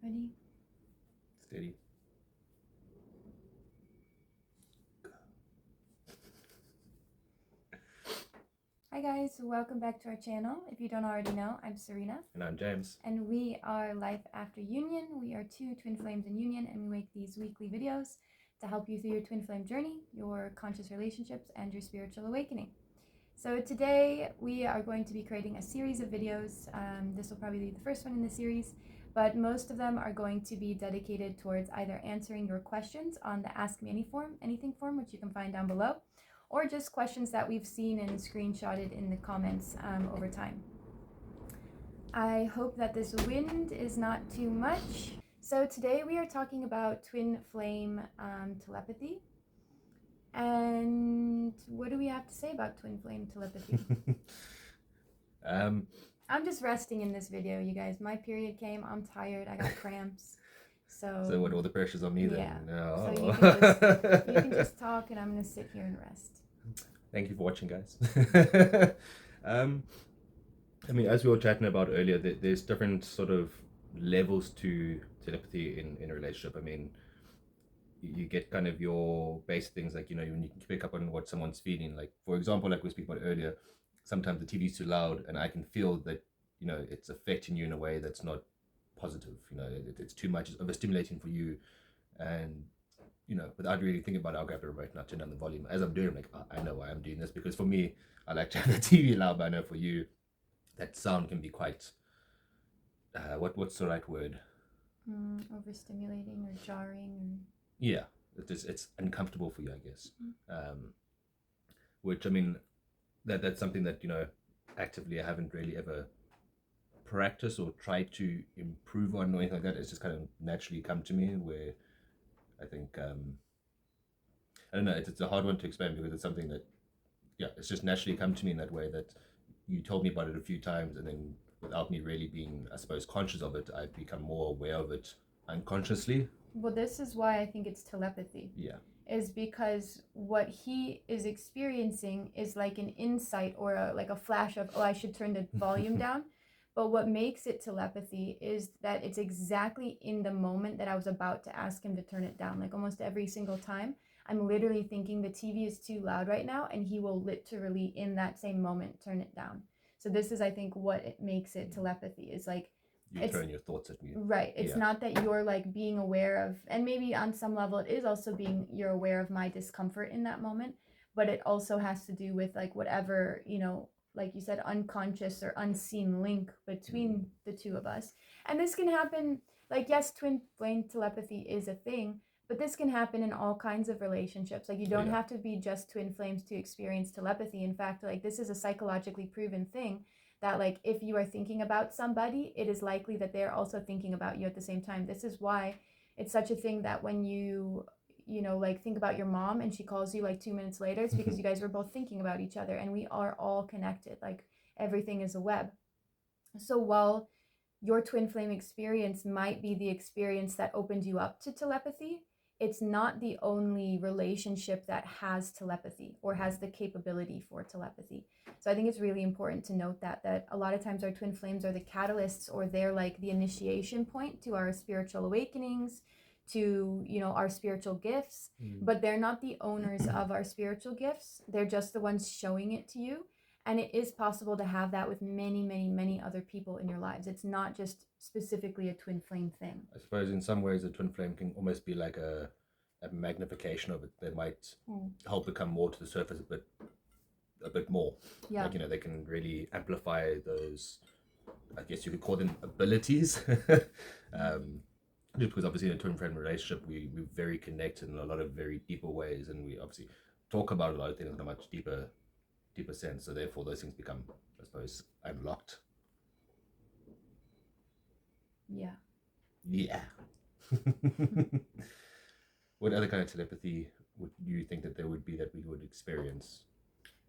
Ready? Steady. Hi guys, welcome back to our channel. If you don't already know, I'm Serena. And I'm James. And we are Life After Union. We are two twin flames in union, and we make these weekly videos to help you through your twin flame journey, your conscious relationships, and your spiritual awakening. So today we are going to be creating a series of videos. This will probably be the first one in the series, but most of them are going to be dedicated towards either answering your questions on the Ask Me Anything form, which you can find down below, or just questions that we've seen and screenshotted in the comments over time. I hope that this wind is not too much. So today we are talking about twin flame telepathy. And what do we have to say about twin flame telepathy? I'm just resting in this video, you guys. My period came. I'm tired. I got cramps. So what, all the pressure's on me then? Yeah. Oh. So you can just talk, and I'm going to sit here and rest. Thank you for watching, guys. I mean, as we were chatting about earlier, there's different sort of levels to telepathy in a relationship. I mean, you get kind of your basic things like, you know, when you can pick up on what someone's feeling. Like, for example, like we speak about earlier, sometimes the TV's too loud and I can feel that, you know, it's affecting you in a way that's not positive. You know, it's too much, it's overstimulating for you. And, you know, without really thinking about it, I'll grab the remote and I'll turn down the volume. As I'm doing it, I'm like, I know why I'm doing this. Because for me, I like to have the TV loud, but I know for you, that sound can be quite, what's the right word? Overstimulating or jarring. Yeah, it's uncomfortable for you, I guess. Which, I mean, that's something that, you know, actively I haven't really ever practiced or tried to improve on or anything like that. It's just kind of naturally come to me, where I think, I don't know, it's a hard one to explain because it's something that, yeah, it's just naturally come to me in that way, that you told me about it a few times, and then without me really being, I suppose, conscious of it, I've become more aware of it unconsciously. Well, this is why I think it's telepathy. Yeah. Is because what he is experiencing is like an insight or like a flash of, oh, I should turn the volume down. But what makes it telepathy is that it's exactly in the moment that I was about to ask him to turn it down. Like almost every single time, I'm literally thinking the TV is too loud right now, and he will literally in that same moment turn it down. So this is, I think, what it makes it telepathy, is like, You're throwing your thoughts at me. Right. It's not that you're like being aware of, and maybe on some level it is also you're aware of my discomfort in that moment, but it also has to do with like whatever, you know, like you said, unconscious or unseen link between the two of us. And this can happen, like, yes, twin flame telepathy is a thing, but this can happen in all kinds of relationships. Like, you don't have to be just twin flames to experience telepathy. In fact, like, this is a psychologically proven thing, that like if you are thinking about somebody, it is likely that they're also thinking about you at the same time. This is why it's such a thing that when you know, like think about your mom and she calls you like 2 minutes later, it's because you guys were both thinking about each other, and we are all connected. Like everything is a web. So while your twin flame experience might be the experience that opened you up to telepathy, it's not the only relationship that has telepathy or has the capability for telepathy. So I think it's really important to note that a lot of times our twin flames are the catalysts, or they're like the initiation point to our spiritual awakenings, to, you know, our spiritual gifts, but they're not the owners of our spiritual gifts. They're just the ones showing it to you. And it is possible to have that with many, many, many other people in your lives. It's not just specifically a twin flame thing. I suppose in some ways a twin flame can almost be like a magnification of it. They might help it come more to the surface a bit more. Yeah. Like, you know, they can really amplify those, I guess you could call them abilities. Just because obviously in a twin flame relationship, we're very connected in a lot of very deeper ways, and we obviously talk about a lot of things in a much deeper sense. So therefore those things become, I suppose, unlocked. Yeah. What other kind of telepathy would you think that there would be that we would experience?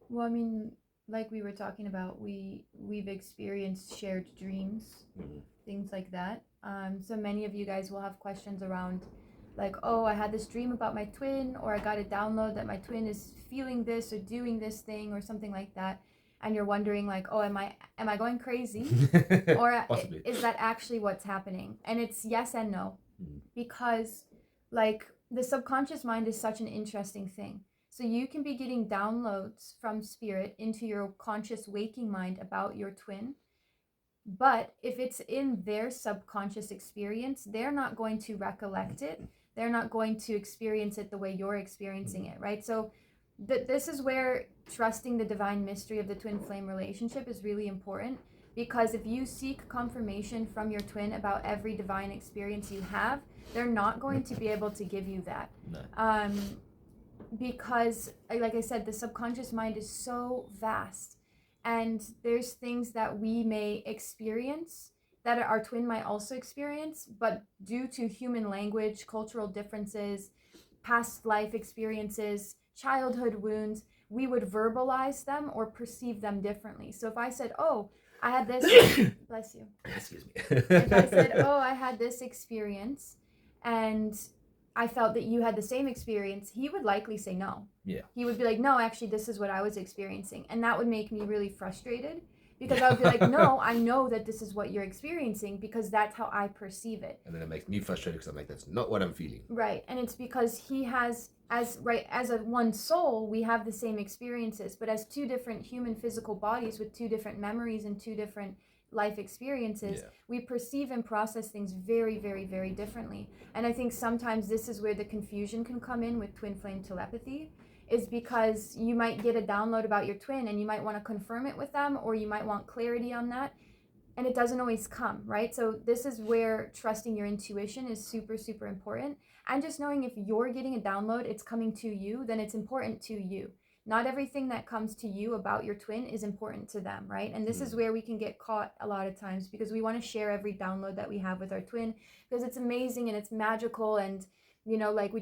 Well, I mean, like we were talking about, we've experienced shared dreams, things like that. So many of you guys will have questions around like, oh, I had this dream about my twin, or I got a download that my twin is feeling this or doing this thing or something like that. and you're wondering like, oh, am I going crazy? Or Possibly. is that actually what's happening? And it's yes and no. Because like the subconscious mind is such an interesting thing. So you can be getting downloads from spirit into your conscious waking mind about your twin. But if it's in their subconscious experience, they're not going to recollect it. They're not going to experience it the way you're experiencing it, right? So this is where trusting the divine mystery of the twin flame relationship is really important, because if you seek confirmation from your twin about every divine experience you have, they're not going to be able to give you that. No. Because like I said, the subconscious mind is so vast, and there's things that we may experience that our twin might also experience, but due to human language, cultural differences, past life experiences, childhood wounds, we would verbalize them or perceive them differently. So if I said, oh, I had this bless you. Excuse me. If I said, oh, I had this experience and I felt that you had the same experience, he would likely say no. Yeah. He would be like, no, actually, this is what I was experiencing. And that would make me really frustrated, because I would be like, no, I know that this is what you're experiencing because that's how I perceive it. And then it makes me frustrated because I'm like, that's not what I'm feeling. Right. And it's because he has, as a one soul, we have the same experiences, but as two different human physical bodies with two different memories and two different life experiences, we perceive and process things very, very, very differently. And I think sometimes this is where the confusion can come in with twin flame telepathy, is because you might get a download about your twin and you might want to confirm it with them, or you might want clarity on that, and it doesn't always come, right? So this is where trusting your intuition is super, super important. And just knowing if you're getting a download, it's coming to you, then it's important to you. Not everything that comes to you about your twin is important to them, right? And this is where we can get caught a lot of times, because we want to share every download that we have with our twin because it's amazing and it's magical, and you know, like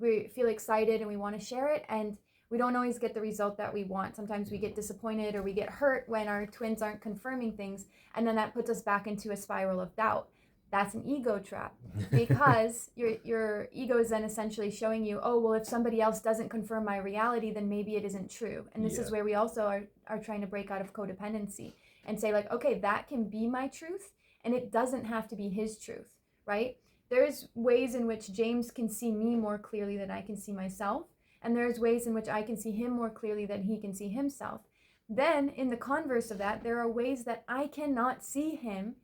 we feel excited and we want to share it, and we don't always get the result that we want. Sometimes we get disappointed or we get hurt when our twins aren't confirming things, and then that puts us back into a spiral of doubt. That's an ego trap, because your ego is then essentially showing you, oh, well, if somebody else doesn't confirm my reality, then maybe it isn't true. And this is where we also are trying to break out of codependency and say like, okay, that can be my truth, and it doesn't have to be his truth, right? There's ways in which James can see me more clearly than I can see myself, and there's ways in which I can see him more clearly than he can see himself. Then, in the converse of that, there are ways that I cannot see him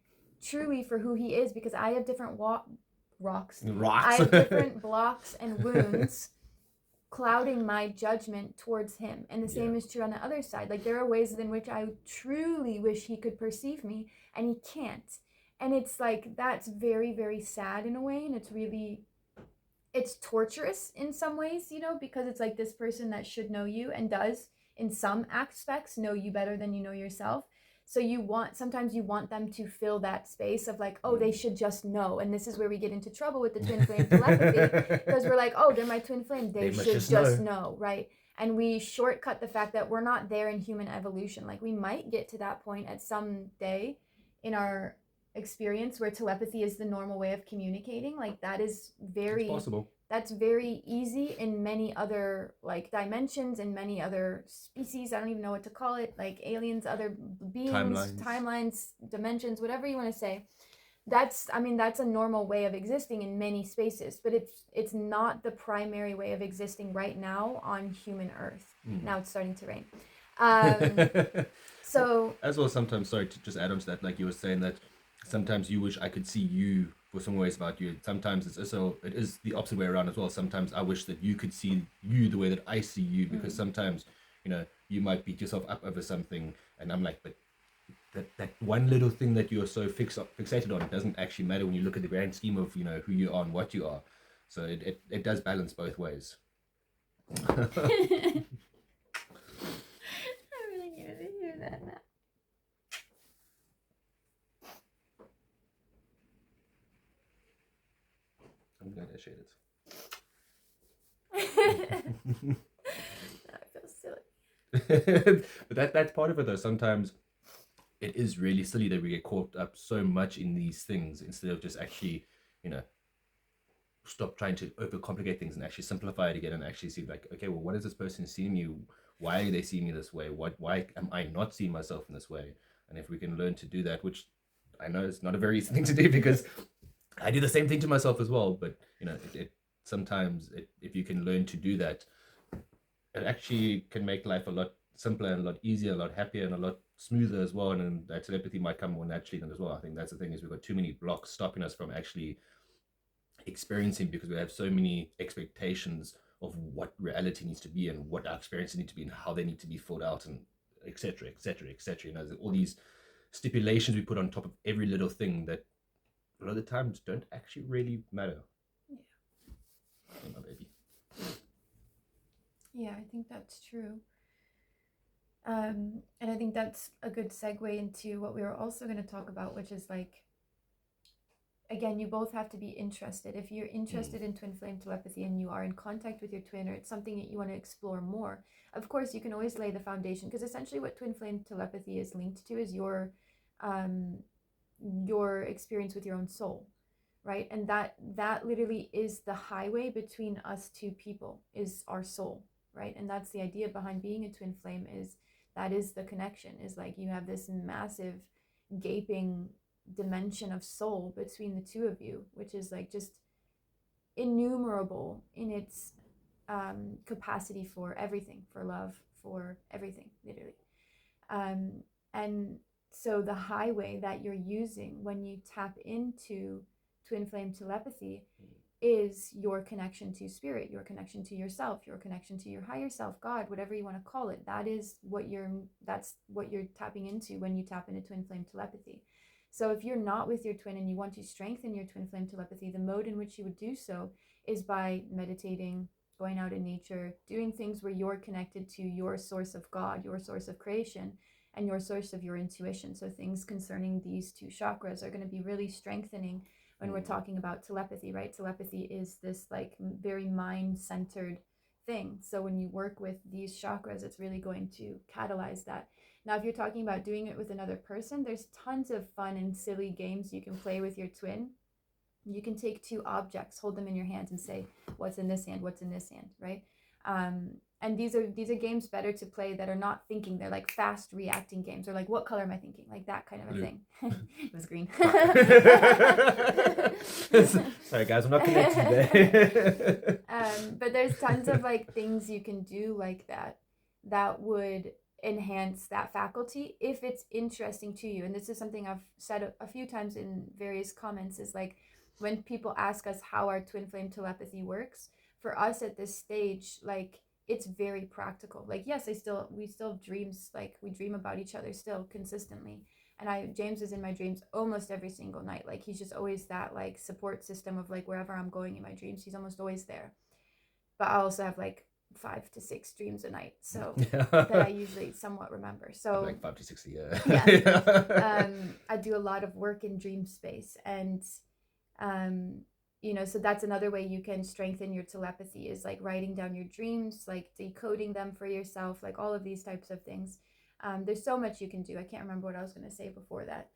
truly for who he is, because I have different rocks. I have different blocks and wounds clouding my judgment towards him. And the same is true on the other side. Like, there are ways in which I truly wish he could perceive me, and he can't. And it's like, that's very, very sad in a way, and it's torturous in some ways, you know, because it's like this person that should know you and does in some aspects know you better than you know yourself. So sometimes you want them to fill that space of like, oh, they should just know. And this is where we get into trouble with the twin flame telepathy, because we're like, oh, they're my twin flame, they should just know, right? And we shortcut the fact that we're not there in human evolution. Like, we might get to that point at some day in our experience where telepathy is the normal way of communicating. Like, that is very possible. That's very easy in many other like dimensions, in many other species. I don't even know what to call it, like aliens, other beings, timelines, dimensions, whatever you want to say. That's a normal way of existing in many spaces, but it's not the primary way of existing right now on human Earth. Now it's starting to rain. So as well, sometimes, sorry to just add on to that, like you were saying that sometimes you wish I could see you for some ways about you. Sometimes it is the opposite way around as well. Sometimes I wish that you could see you the way that I see you, because sometimes, you know, you might beat yourself up over something, and I'm like, but that one little thing that you're so fixated on doesn't actually matter when you look at the grand scheme of, you know, who you are and what you are. So it does balance both ways. I really needed to hear that now. I'm glad I shared it. I feel silly. But that's part of it though. Sometimes it is really silly that we get caught up so much in these things instead of just actually, you know, stop trying to overcomplicate things and actually simplify it again and actually see like, okay, well, what is this person seeing you? why they see me this way, why am I not seeing myself in this way. And if we can learn to do that, which I know it's not a very easy thing to do, because I do the same thing to myself as well, but sometimes if you can learn to do that, it actually can make life a lot simpler and a lot easier, a lot happier, and a lot smoother as well. And that telepathy might come more naturally then as well. I think that's the thing, is we've got too many blocks stopping us from actually experiencing, because we have so many expectations of what reality needs to be and what our experiences need to be and how they need to be filled out, and etc., etc., etc. There's all these stipulations we put on top of every little thing that a lot of the times don't actually really matter. Yeah. My baby. Yeah, I think that's true. And I think that's a good segue into what we were also going to talk about, which is like, again, you both have to be interested. If you're interested in twin flame telepathy and you are in contact with your twin, or it's something that you want to explore more, of course, you can always lay the foundation, because essentially what twin flame telepathy is linked to is your experience with your own soul, right? And that literally is the highway between us two people, is our soul, right? And that's the idea behind being a twin flame, is that is the connection, is like you have this massive gaping dimension of soul between the two of you, which is like just innumerable in its capacity for everything, for love, for everything, literally. And so the highway that you're using when you tap into twin flame telepathy is your connection to spirit, your connection to yourself, your connection to your higher self, God, whatever you want to call it. That's what you're tapping into when you tap into twin flame telepathy. So if you're not with your twin and you want to strengthen your twin flame telepathy, the mode in which you would do so is by meditating, going out in nature, doing things where you're connected to your source of God, your source of creation, and your source of your intuition. So things concerning these two chakras are going to be really strengthening when we're talking about telepathy, right? Telepathy is this like very mind-centered thing. So when you work with these chakras, it's really going to catalyze that. Now, if you're talking about doing it with another person, there's tons of fun and silly games you can play with your twin. You can take two objects, hold them in your hands, and say, what's in this hand, what's in this hand, right? And these are games better to play that are not thinking. They're like fast reacting games, or like, what color am I thinking? Like that kind of a thing. It was green. Sorry guys, I'm not connected today. But there's tons of like things you can do like that would enhance that faculty if it's interesting to you. And this is something I've said a few times in various comments, is like, when people ask us how our twin flame telepathy works, for us at this stage, like, it's very practical. Like, yes, we still have dreams, like we dream about each other still consistently, and James is in my dreams almost every single night. Like, he's just always that like support system of like wherever I'm going in my dreams, he's almost always there. But I also have like 5 to 6 dreams a night, so that I usually somewhat remember. So like 5 to 6 a year. Yeah. I do a lot of work in dream space, and so that's another way you can strengthen your telepathy, is like writing down your dreams, like decoding them for yourself, like all of these types of things. There's so much you can do. I can't remember what I was going to say before that.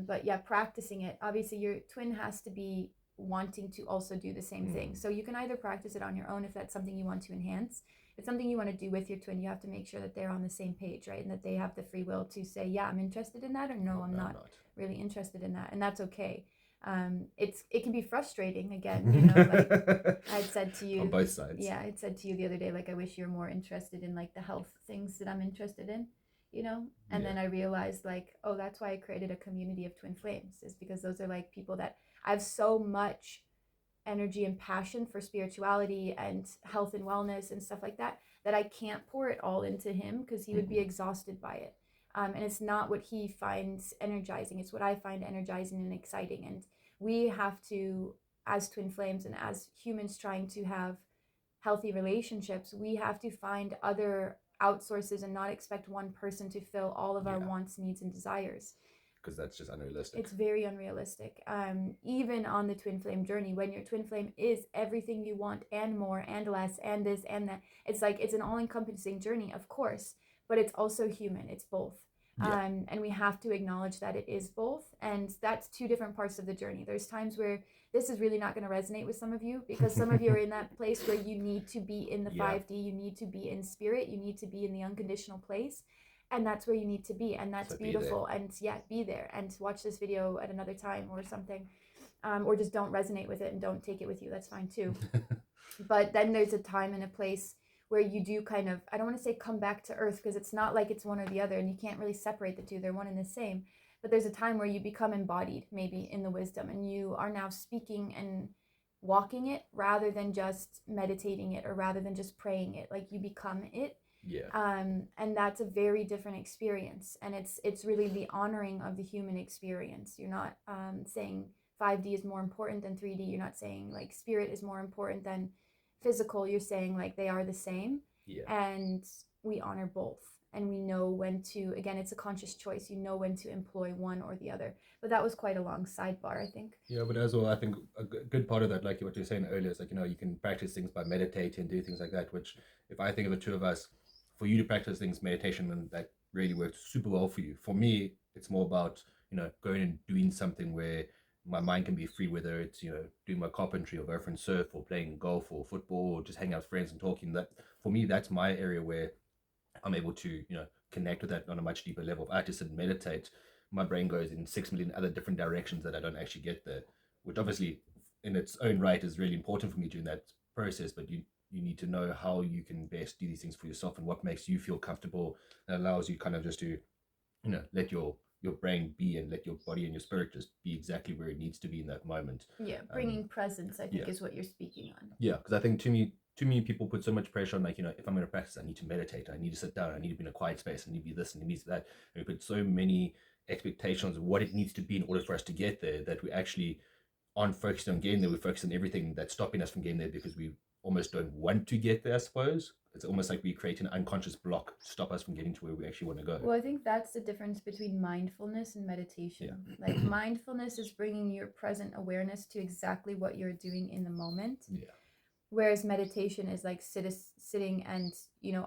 But yeah, practicing it. Obviously, your twin has to be wanting to also do the same thing. So you can either practice it on your own if that's something you want to enhance. If it's something you want to do with your twin, you have to make sure that they're on the same page, right? And that they have the free will to say, yeah, I'm interested in that, or no, I'm not really interested in that. And that's okay. It can be frustrating, again, like I had said to you on both sides. Yeah, I had said to you the other day, like, I wish you're more interested in like the health things that I'm interested in, and then I realized, like, oh, that's why I created a community of twin flames, is because those are like people that I have so much energy and passion for spirituality and health and wellness and stuff like that I can't pour it all into him, because he would be exhausted by it. And it's not what he finds energizing, it's what I find energizing and exciting. And we have to, as twin flames and as humans trying to have healthy relationships, we have to find other outsources and not expect one person to fill all of our wants, needs, and desires, because that's just unrealistic. It's very unrealistic. Even on the twin flame journey, when your twin flame is everything you want and more and less and this and that, it's like, it's an all-encompassing journey, of course, but it's also human. It's both. And we have to acknowledge that it is both, and that's two different parts of the journey. There's times where this is really not going to resonate with some of you, because some of you are in that place where you need to be in the 5D, you need to be in spirit, you need to be in the unconditional place, and that's where you need to be, and that's beautiful. And be there and watch this video at another time or something, or just don't resonate with it and don't take it with you. That's fine too. But then there's a time and a place where you do kind of, I don't want to say come back to earth, because it's not like it's one or the other, and you can't really separate the two. They're one and the same. But there's a time where you become embodied, maybe in the wisdom, and you are now speaking and walking it rather than just meditating it or rather than just praying it. Like, you become it. And that's a very different experience, and it's really the honoring of the human experience. You're not saying 5D is more important than 3D. You're not saying like spirit is more important than physical. You're saying like they are the same, and we honor both. And we know when to, again, it's a conscious choice. You know when to employ one or the other. But that was quite a long sidebar, I think. Yeah, but as well, I think a good part of that, like what you were saying earlier, is like, you can practice things by meditating and do things like that, which, if I think of the two of us, for you to practice things, meditation, and that really works super well for you. For me, it's more about, going and doing something where my mind can be free, whether it's, doing my carpentry or go for and surf or playing golf or football or just hanging out with friends and talking. That, for me, that's my area where I'm able to, connect with that on a much deeper level. If I just sit and meditate, my brain goes in 6 million other different directions that I don't actually get there, which obviously in its own right is really important for me during that process. But you need to know how you can best do these things for yourself and what makes you feel comfortable, and allows you kind of just to, let your brain be, and let your body and your spirit just be exactly where it needs to be in that moment. Bringing presence, I think, is what you're speaking on. Because I think too many people put so much pressure on, like, if I'm going to practice, I need to meditate, I need to sit down, I need to be in a quiet space, I need to be this and I need to be that. And we put so many expectations of what it needs to be in order for us to get there, that we actually aren't focused on getting there. We're focused on everything that's stopping us from getting there, because we almost don't want to get there, I suppose. It's almost like we create an unconscious block to stop us from getting to where we actually want to go. Well, I think that's the difference between mindfulness and meditation. Like, mindfulness is bringing your present awareness to exactly what you're doing in the moment. Whereas meditation is like sitting and,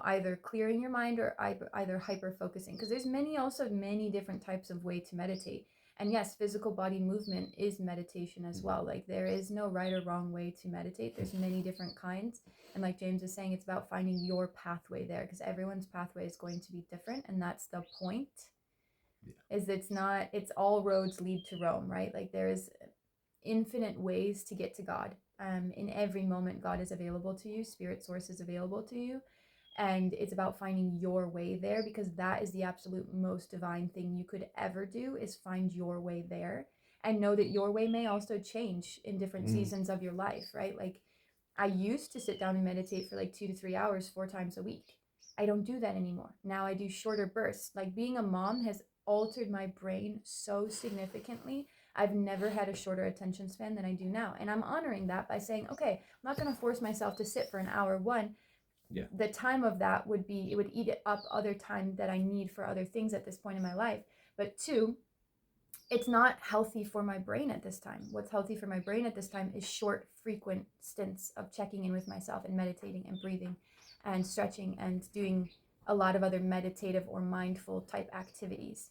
either clearing your mind or either hyper focusing. Because there's many different types of way to meditate. And yes, physical body movement is meditation as well. Like, there is no right or wrong way to meditate. There's many different kinds. And like James is saying, it's about finding your pathway there, because everyone's pathway is going to be different. And that's the point, is it's all roads lead to Rome, right? Like, there's infinite ways to get to God. In every moment, God is available to you. Spirit source is available to you. And it's about finding your way there, because that is the absolute most divine thing you could ever do, is find your way there, and know that your way may also change in different seasons of your life, right? Like, I used to sit down and meditate for like 2 to 3 hours 4 times a week. I don't do that anymore. Now I do shorter bursts. Like, being a mom has altered my brain so significantly. I've never had a shorter attention span than I do now. And I'm honoring that by saying, okay, I'm not going to force myself to sit for an hour. One, the time of that it would eat up other time that I need for other things at this point in my life. But two, it's not healthy for my brain at this time. What's healthy for my brain at this time is short, frequent stints of checking in with myself and meditating and breathing and stretching and doing a lot of other meditative or mindful type activities.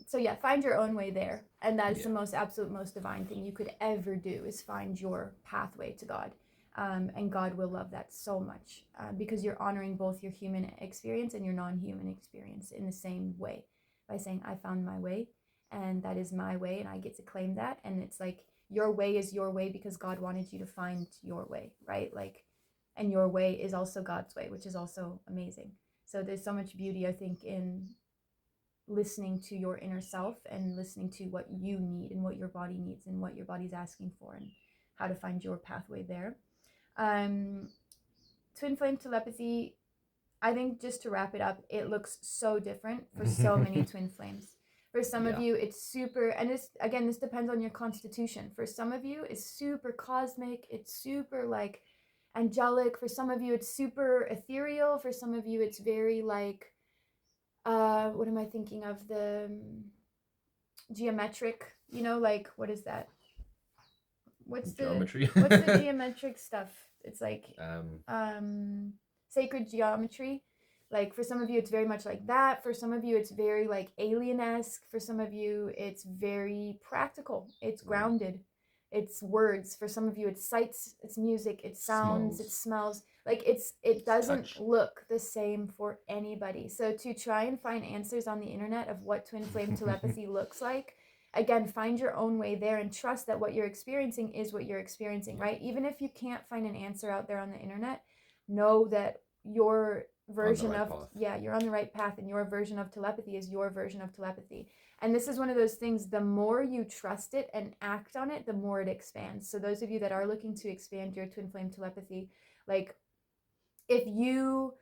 So find your own way there. And that's the absolute most divine thing you could ever do, is find your pathway to God. And God will love that so much, because you're honoring both your human experience and your non-human experience in the same way, by saying, I found my way, and that is my way, and I get to claim that. And it's like, your way is your way because God wanted you to find your way, right? Like, and your way is also God's way, which is also amazing. So there's so much beauty, I think, in listening to your inner self and listening to what you need and what your body needs and what your body's asking for, and how to find your pathway there. Twin flame telepathy, I think, just to wrap it up, it looks so different for so many twin flames. For some of you, it's super, and this depends on your constitution. For some of you, it's super cosmic, it's super like angelic. For some of you, it's super ethereal. For some of you, it's very like, what am I thinking of? The geometric, like, what is that? What's geometry? What's the geometric stuff? It's like sacred geometry. Like, for some of you, it's very much like that. For some of you, it's very like alien-esque. For some of you, it's very practical. It's grounded. it's words. For some of you, it's sights, it's music, it's sounds, it Smells, smells. Like it doesn't touch. look the same for anybody. So to try and find answers on the internet of what twin flame telepathy looks like, again, find your own way there and trust that what you're experiencing is what you're experiencing, right? Even if you can't find an answer out there on the internet, know that your version right of path. you're on the right path, and your version of telepathy is your version of telepathy. And this is one of those things, the more you trust it and act on it, the more it expands. So those of you that are looking to expand your twin flame telepathy, like if you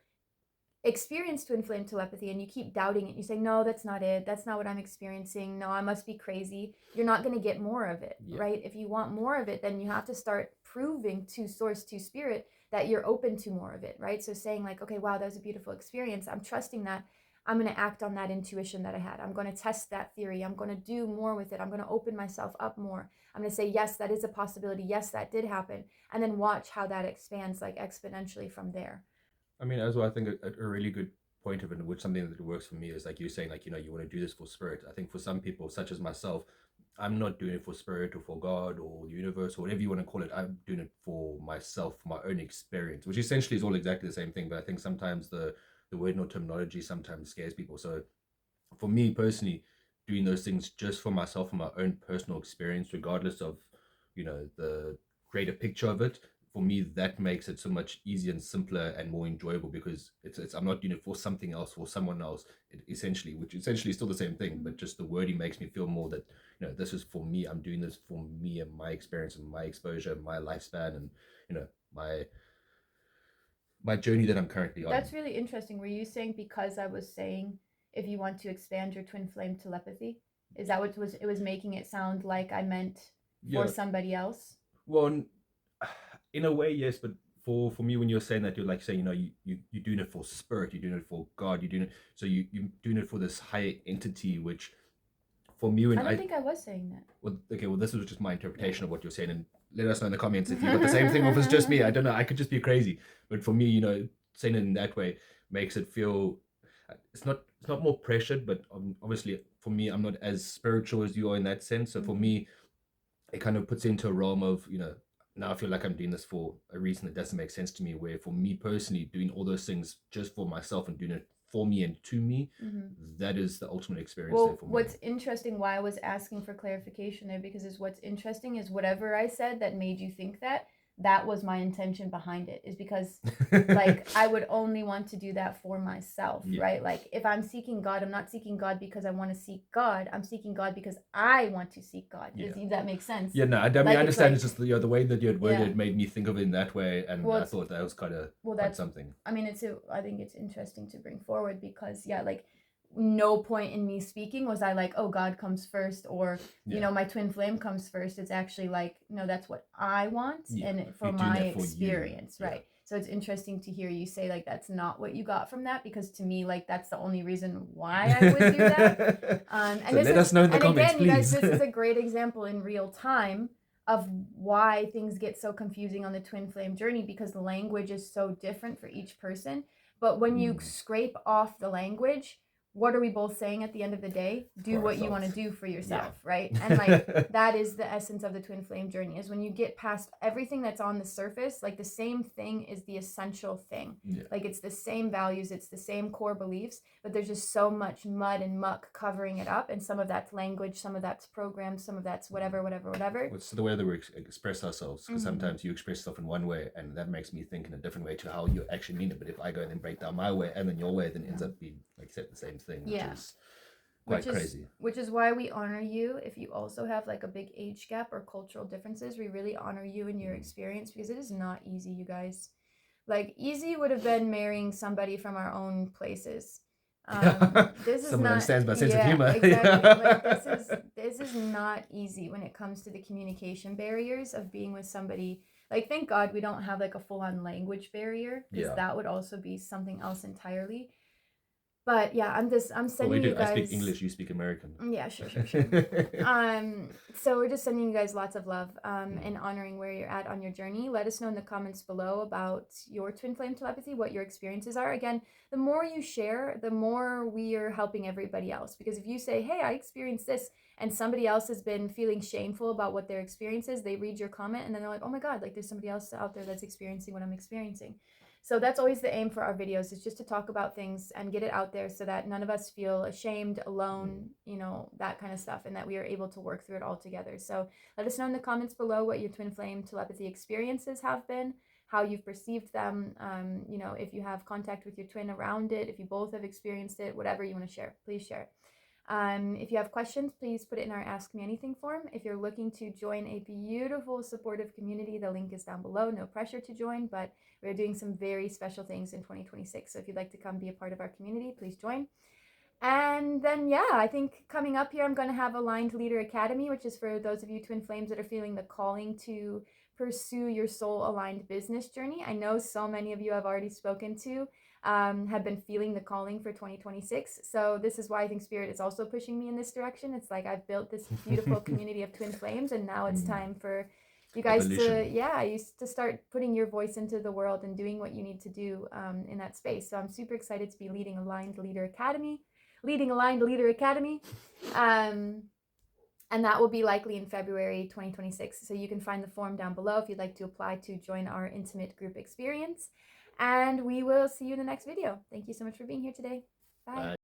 experience twin flame telepathy and you keep doubting it, you say, no, that's not it, that's not what I'm experiencing, no, I must be crazy, you're not going to get more of it, right? If you want more of it, then you have to start proving to source, to spirit, that you're open to more of it, right? So saying like, okay, wow, that was a beautiful experience, I'm trusting that, I'm going to act on that intuition that I had, I'm going to test that theory, I'm going to do more with it, I'm going to open myself up more, I'm going to say, yes, that is a possibility, yes, that did happen, and then watch how that expands like exponentially from there. I mean, as well, I think a really good point of it, which something that works for me, is like you're saying, like, you want to do this for spirit. I think for some people, such as myself, I'm not doing it for spirit or for God or the universe or whatever you want to call it. I'm doing it for myself, for my own experience, which essentially is all exactly the same thing. But I think sometimes the word or terminology sometimes scares people. So for me personally, doing those things just for myself, for my own personal experience, regardless of the greater picture of it, for me that makes it so much easier and simpler and more enjoyable, because it's I'm not doing it for something else, for someone else, which essentially is still the same thing, but just the wording makes me feel more that this is for me. I'm doing this for me and my experience and my exposure, my lifespan, and my journey that I'm currently on. That's really interesting. Were you saying because I was saying if you want to expand your twin flame telepathy? Is that what it was making it sound like I meant for somebody else? Well, in a way, yes, but for me, when you're saying that, you're like saying, you're doing it for spirit, you're doing it for God, you're doing it, so you're doing it for this higher entity, which for me, when I don't think I was saying that. Well, okay, well, this was just my interpretation of what you're saying, and let us know in the comments if you got the same thing or if it's just me. I don't know. I could just be crazy, but for me, saying it in that way makes it feel it's not more pressured, but obviously for me, I'm not as spiritual as you are in that sense. So for me, it kind of puts into a realm of now I feel like I'm doing this for a reason that doesn't make sense to me, where for me personally, doing all those things just for myself and doing it for me and to me, that is the ultimate experience there for me. What's interesting, why I was asking for clarification there, because what's interesting is whatever I said that made you think that was my intention behind it, is because like I would only want to do that for myself, right? Like if I'm seeking God, I'm not seeking God because I want to seek God, I'm seeking God because I want to seek God. Does that make sense? No, I mean, I understand. It's just the way that you had worded it made me think of it in that way, and I thought that was quite something. I mean, I think it's interesting to bring forward, because like no point in me speaking was I like, oh, God comes first, or my twin flame comes first. It's actually like, no, that's what I want, and for my experience, right? So it's interesting to hear you say like that's not what you got from that, because to me, like, that's the only reason why I would do that. And so let us know in the comments, please. You guys, this is a great example in real time of why things get so confusing on the twin flame journey, because the language is so different for each person. But when you scrape off the language, what are we both saying at the end of the day? Do what you want to do for yourself, right? And like that is the essence of the twin flame journey, is when you get past everything that's on the surface, like the same thing is the essential thing. Like it's the same values, it's the same core beliefs, but there's just so much mud and muck covering it up, and some of that's language, some of that's programs, some of that's whatever. It's the way that we express ourselves, because sometimes you express yourself in one way, and that makes me think in a different way to how you actually mean it. But if I go and then break down my way and then your way, then it ends up being like the same thing, which is quite crazy. Which is why we honor you. If you also have like a big age gap or cultural differences, we really honor you and your experience, because it is not easy, you guys. Like easy would have been marrying somebody from our own places. This is Someone not, understands my sense of humor. Exactly. Like this is not easy when it comes to the communication barriers of being with somebody. Like, thank God we don't have like a full-on language barrier, because that would also be something else entirely. But yeah, I'm Well, sending you I speak guys. English, you speak American. Yeah, sure. So we're just sending you guys lots of love, and honoring where you're at on your journey. Let us know in the comments below about your twin flame telepathy, what your experiences are. Again, the more you share, the more we are helping everybody else. Because if you say, hey, I experienced this, and somebody else has been feeling shameful about what their experience is, they read your comment and then they're like, oh my God, like there's somebody else out there that's experiencing what I'm experiencing. So that's always the aim for our videos, is just to talk about things and get it out there so that none of us feel ashamed, alone, that kind of stuff, and that we are able to work through it all together. So let us know in the comments below what your twin flame telepathy experiences have been, how you've perceived them, if you have contact with your twin around it, if you both have experienced it, whatever you want to share, please share it. If you have questions, please put it in our Ask Me Anything form. If you're looking to join a beautiful, supportive community, the link is down below. No pressure to join, but we're doing some very special things in 2026. So if you'd like to come be a part of our community, please join. And then, yeah, I think coming up here, I'm going to have Aligned Leader Academy, which is for those of you twin flames that are feeling the calling to pursue your soul aligned business journey. I know so many of you I've already spoken to have been feeling the calling for 2026. So this is why I think Spirit is also pushing me in this direction. It's like I've built this beautiful community of twin flames, and now it's time for you guys to start putting your voice into the world and doing what you need to do in that space. So I'm super excited to be leading Aligned Leader Academy. And that will be likely in February 2026. So you can find the form down below if you'd like to apply to join our intimate group experience. And we will see you in the next video. Thank you so much for being here today. Bye.